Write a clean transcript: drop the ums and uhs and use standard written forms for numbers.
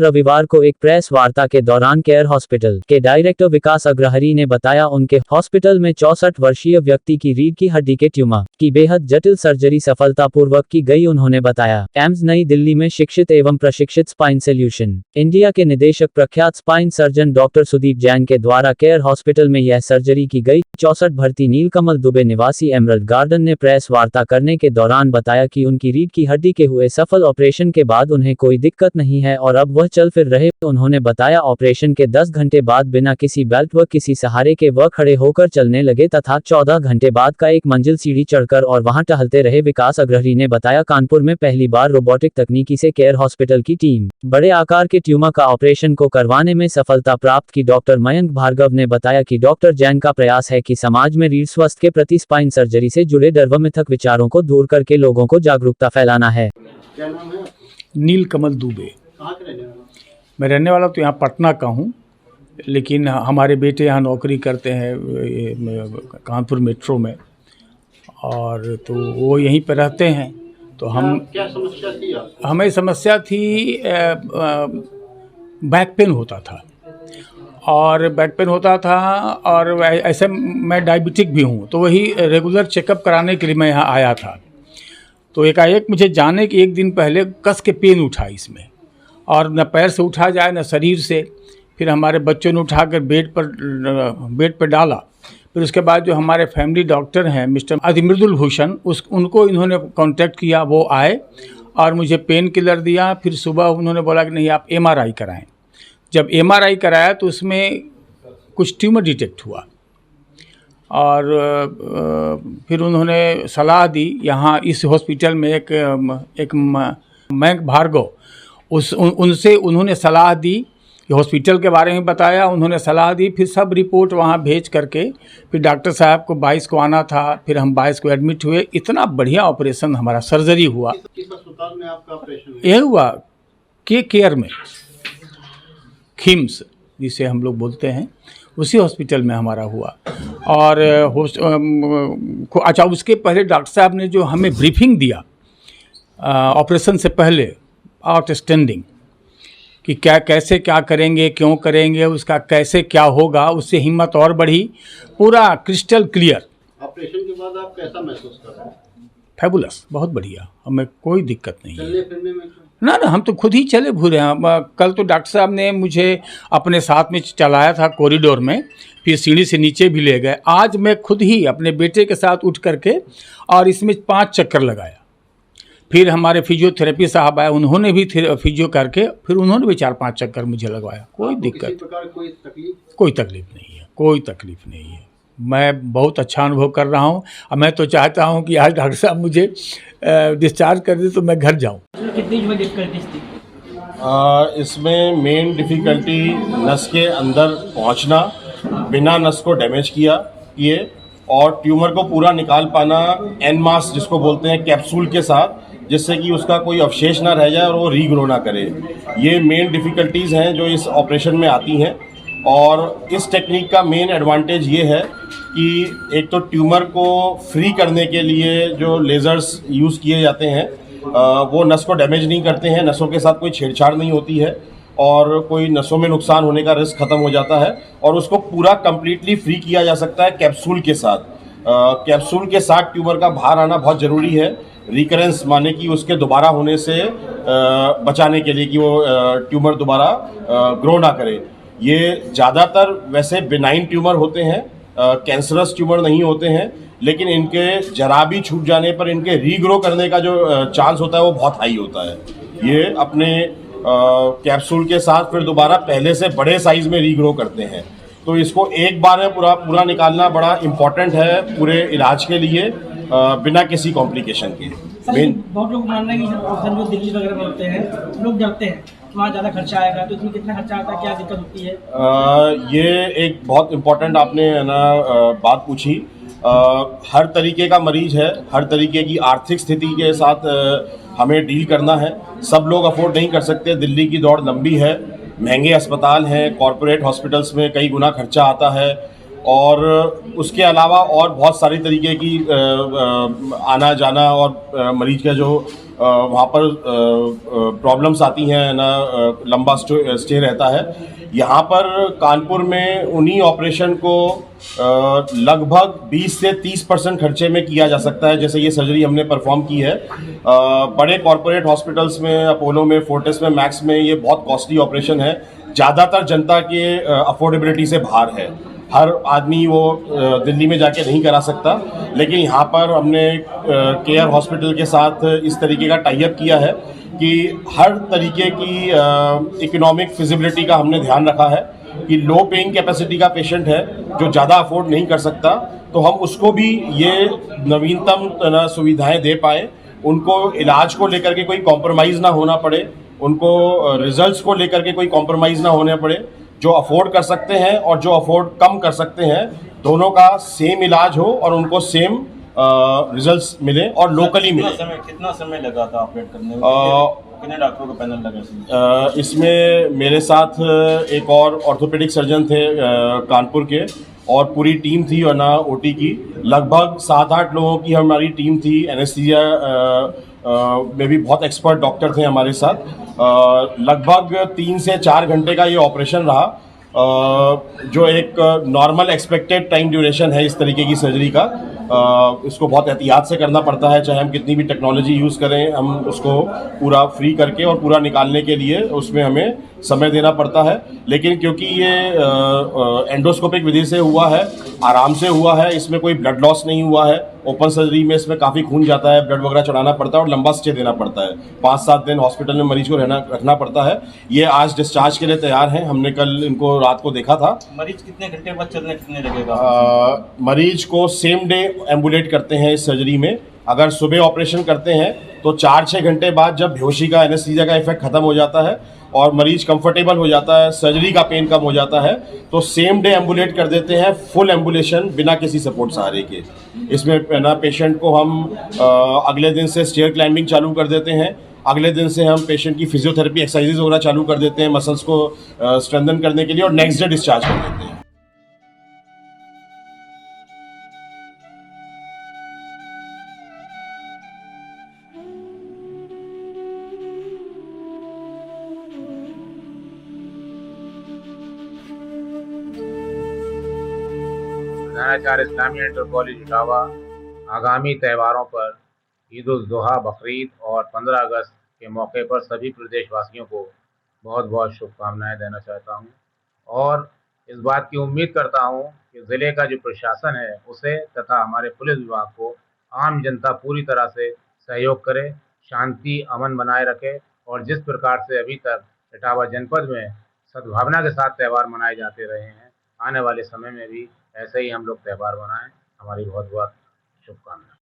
रविवार को एक प्रेस वार्ता के दौरान केयर हॉस्पिटल के डायरेक्टर विकास अग्रहरी ने बताया उनके हॉस्पिटल में 64 वर्षीय व्यक्ति की रीढ़ की हड्डी के ट्यूमर की बेहद जटिल सर्जरी सफलतापूर्वक की गई। उन्होंने बताया एम्स नई दिल्ली में शिक्षित एवं प्रशिक्षित स्पाइन सॉल्यूशन इंडिया के निदेशक प्रख्यात spine surgeon doctor Sudeep Jain के द्वारा केयर हॉस्पिटल में यह सर्जरी की गई। 64 भर्ती नीलकमल दुबे निवासी एमरल्ड गार्डन ने प्रेस वार्ता करने के दौरान बताया कि उनकी रीढ़ की हड्डी के हुए सफल ऑपरेशन के बाद उन्हें कोई दिक्कत नहीं है और अब वह चल फिर रहे। उन्होंने बताया ऑपरेशन के 10 घंटे बाद बिना किसी बेल्ट व किसी सहारे के वह खड़े होकर चलने लगे तथा 14 घंटे बाद का एक मंजिल सीढ़ी चढ़कर और वहां टहलते रहे। विकास अग्रहरी ने बताया कानपुर में पहली बार रोबोटिक तकनीकी से केयर हॉस्पिटल की टीम बड़े आकार के ट्यूमर का ऑपरेशन को करवाने में सफलता प्राप्त की। डॉक्टर मयंक भार्गव ने बताया कि डॉक्टर जैन का प्रयास है कि समाज में रीढ़ स्वास्थ्य के प्रति स्पाइन सर्जरी से जुड़े डर व मिथक विचारों को दूर करके लोगों को जागरूकता फैलाना है। क्या नाम है? नीलकमल दुबे। कहाँ के रहने वाले? मैं रहने वाला तो यहाँ पटना का हूँ, लेकिन हमारे बेटे यहाँ नौकरी करते हैं कानपुर मेट्रो में, और तो वो यहीं पर रहते हैं। तो हम क्या समस्या थी? हमें समस्या थी, बैक पेन होता था और ऐसे मैं डायबिटिक भी हूँ, तो वही रेगुलर चेकअप कराने के लिए मैं यहाँ आया था। तो एकाएक मुझे जाने के एक दिन पहले कस के पेन उठा इसमें, और न पैर से उठा जाए न शरीर से। फिर हमारे बच्चों ने उठाकर बेड पर डाला। फिर उसके बाद जो हमारे फैमिली डॉक्टर हैं मिस्टर अतिमृदुल भूषण, उनको इन्होंने कांटेक्ट किया। वो आए और मुझे पेन किलर दिया। फिर सुबह उन्होंने बोला कि नहीं, आप MRI कराएं। जब MRI कराया तो उसमें कुछ ट्यूमर डिटेक्ट हुआ, और फिर उन्होंने सलाह दी। यहाँ इस हॉस्पिटल में एक मयंक भार्गव, उनसे उन्होंने सलाह दी, हॉस्पिटल के बारे में बताया, उन्होंने सलाह दी। फिर सब रिपोर्ट वहाँ भेज करके फिर डॉक्टर साहब को 22 को आना था। फिर हम 22 को एडमिट हुए। इतना बढ़िया ऑपरेशन हमारा सर्जरी हुआ। किस अस्पताल में आपका ऑपरेशन? यह हुआ केयर में, KIMS जिसे हम लोग बोलते हैं, उसी हॉस्पिटल में हमारा हुआ। और अच्छा, उसके पहले डॉक्टर साहब ने जो हमें ब्रीफिंग दिया ऑपरेशन से पहले, आउटस्टैंडिंग, कि क्या कैसे क्या करेंगे, क्यों करेंगे, उसका कैसे क्या होगा, उससे हिम्मत और बढ़ी। पूरा क्रिस्टल क्लियर। ऑपरेशन के बाद आप कैसा महसूस कर रहे हैं? फैबुलस, बहुत बढ़िया, हमें कोई दिक्कत नहीं है। चलने फिरने में ना, हम तो खुद ही चले भूरे हैं। कल तो डॉक्टर साहब ने मुझे अपने साथ में चलाया था कॉरिडोर में, फिर सीढ़ी से नीचे भी ले गए। आज मैं खुद ही अपने बेटे के साथ उठ करके और इसमें 5 चक्कर लगाया। फिर हमारे फिजियोथेरेपी साहब आए, उन्होंने भी फिजियो करके फिर उन्होंने भी 4-5 चक्कर मुझे लगवाया। कोई दिक्कत, कोई तकलीफ नहीं है। मैं बहुत अच्छा अनुभव कर रहा हूँ। और मैं तो चाहता हूँ कि आज डॉक्टर साहब मुझे डिस्चार्ज कर दे तो मैं घर जाऊँ। कितनी डिफिकल्टीज थी? इसमें मेन डिफ़िकल्टी नस के अंदर पहुंचना बिना नस को डैमेज किए, और ट्यूमर को पूरा निकाल पाना एनमास जिसको बोलते हैं कैप्सूल के साथ, जिससे कि उसका कोई अवशेष ना रह जाए और वो रीग्रो ना करे। ये मेन डिफ़िकल्टीज़ हैं जो इस ऑपरेशन में आती हैं। और इस टेक्निक का मेन एडवांटेज ये है कि एक तो ट्यूमर को फ्री करने के लिए जो लेज़र्स यूज़ किए जाते हैं वो नस को डैमेज नहीं करते हैं, नसों के साथ कोई छेड़छाड़ नहीं होती है और कोई नसों में नुकसान होने का रिस्क ख़त्म हो जाता है, और उसको पूरा कम्प्लीटली फ्री किया जा सकता है कैप्सूल के साथ। कैप्सूल के साथ ट्यूमर का बाहर आना बहुत ज़रूरी है, रिकरेंस माने कि उसके दोबारा होने से बचाने के लिए, कि वो ट्यूमर दोबारा ग्रो ना करे। ये ज़्यादातर वैसे बिनाइन ट्यूमर होते हैं, कैंसरस ट्यूमर नहीं होते हैं, लेकिन इनके जरा भी छूट जाने पर इनके रीग्रो करने का जो चांस होता है वो बहुत हाई होता है। ये अपने कैप्सूल के साथ फिर दोबारा पहले से बड़े साइज में रीग्रो करते हैं। तो इसको एक बार में पूरा निकालना बड़ा इम्पोर्टेंट है पूरे इलाज के लिए, बिना किसी कॉम्प्लिकेशन के। बहुत लोग मानना है कि सर जो दिल्ली वगैरह में होते हैं लोग डरते हैं वहाँ ज़्यादा खर्चा आएगा, तो इसमें कितना खर्चा आता है, क्या दिक्कत होती है? ये एक बहुत इम्पोर्टेंट आपने बात पूछी। हर तरीके का मरीज है, हर तरीके की आर्थिक स्थिति के साथ हमें डील करना है। सब लोग अफोर्ड नहीं कर सकते, दिल्ली की दौड़ लंबी है, महंगे अस्पताल हैं, कॉरपोरेट हॉस्पिटल्स में कई गुना खर्चा आता है, और उसके अलावा और बहुत सारी तरीके की आना जाना और मरीज का जो वहाँ पर प्रॉब्लम्स आती हैं ना, लंबा स्टे रहता है। यहाँ पर कानपुर में उन्हीं ऑपरेशन को लगभग 20 से 30% खर्चे में किया जा सकता है। जैसे ये सर्जरी हमने परफॉर्म की है बड़े कॉरपोरेट हॉस्पिटल्स में, अपोलो में, फोर्टिस में, मैक्स में, ये बहुत कॉस्टली ऑपरेशन है, ज़्यादातर जनता के अफोर्डेबिलिटी से बाहर है। हर आदमी वो दिल्ली में जाके नहीं करा सकता, लेकिन यहाँ पर हमने केयर हॉस्पिटल के साथ इस तरीके का टाई अप किया है कि हर तरीके की इकोनॉमिक फिजिबिलिटी का हमने ध्यान रखा है कि लो पेइंग कैपेसिटी का पेशेंट है जो ज़्यादा अफोर्ड नहीं कर सकता, तो हम उसको भी ये नवीनतम सुविधाएं दे पाएँ, उनको इलाज को लेकर के कोई कॉम्प्रोमाइज़ ना होना पड़े, उनको रिजल्ट्स को लेकर के कोई कॉम्प्रोमाइज़ ना होने पड़े। जो अफोर्ड कर सकते हैं और जो अफोर्ड कम कर सकते हैं, दोनों का सेम इलाज हो और उनको सेम रिजल्ट्स मिले और लोकली मिले। कितना समय लगा था ऑपरेट करने में? कितने डॉक्टरों का पैनल लगा इसमें? इसमें मेरे साथ एक और ऑर्थोपेडिक सर्जन थे कानपुर के, और पूरी टीम थी और ना ओटी की, लगभग 7-8 लोगों की हमारी टीम थी। एनेस्थीसिया में भी बहुत एक्सपर्ट डॉक्टर थे हमारे साथ। लगभग 3 से 4 घंटे का ये ऑपरेशन रहा, जो एक नॉर्मल एक्सपेक्टेड टाइम ड्यूरेशन है इस तरीके की सर्जरी का। इसको बहुत एहतियात से करना पड़ता है, चाहे हम कितनी भी टेक्नोलॉजी यूज़ करें, हम उसको पूरा फ्री करके और पूरा निकालने के लिए उसमें हमें समय देना पड़ता है। लेकिन क्योंकि ये एंडोस्कोपिक विधि से हुआ है, आराम से हुआ है, इसमें कोई ब्लड लॉस नहीं हुआ है। ओपन सर्जरी में इसमें काफ़ी खून जाता है, ब्लड वगैरह चढ़ाना पड़ता है और लंबा स्टे देना पड़ता है। 5-7 दिन हॉस्पिटल में मरीज को रखना पड़ता है। ये आज डिस्चार्ज के लिए तैयार हैं। हमने कल इनको रात को देखा था। मरीज कितने घंटे बाद चलने कितने लगेगा? मरीज को सेम डे एम्बुलेट करते हैं इस सर्जरी में। अगर सुबह ऑपरेशन करते हैं तो 4-6 घंटे बाद, जब बेहोशी का, एनेस्थीसिया का इफेक्ट खत्म हो जाता है और मरीज कंफर्टेबल हो जाता है, सर्जरी का पेन कम हो जाता है, तो सेम डे एम्बुलेट कर देते हैं, फुल एम्बुलेशन बिना किसी सपोर्ट सहारे के। इसमें ना पेशेंट को हम अगले दिन से स्टेयर क्लाइंबिंग चालू कर देते हैं, अगले दिन से हम पेशेंट की फिजियोथेरेपी एक्सरसाइजेज वगैरह चालू कर देते हैं मसल्स को स्ट्रेंथन करने के लिए, और नेक्स्ट डे डिस्चार्ज कर देते हैं। प्रधानाचार्य इस्लामी इंटर कॉलेज इटावा आगामी त्योहारों पर ईद उल जुहा, बकरीद और 15 अगस्त के मौके पर सभी प्रदेशवासियों को बहुत बहुत शुभकामनाएं देना चाहता हूं, और इस बात की उम्मीद करता हूं कि ज़िले का जो प्रशासन है उसे तथा हमारे पुलिस विभाग को आम जनता पूरी तरह से सहयोग करे, शांति अमन बनाए रखे, और जिस प्रकार से अभी तक इटावा जनपद में सद्भावना के साथ त्यौहार मनाए जाते रहे हैं, आने वाले समय में भी ऐसे ही हम लोग त्यौहार मनाएं। हमारी बहुत बहुत शुभकामनाएं।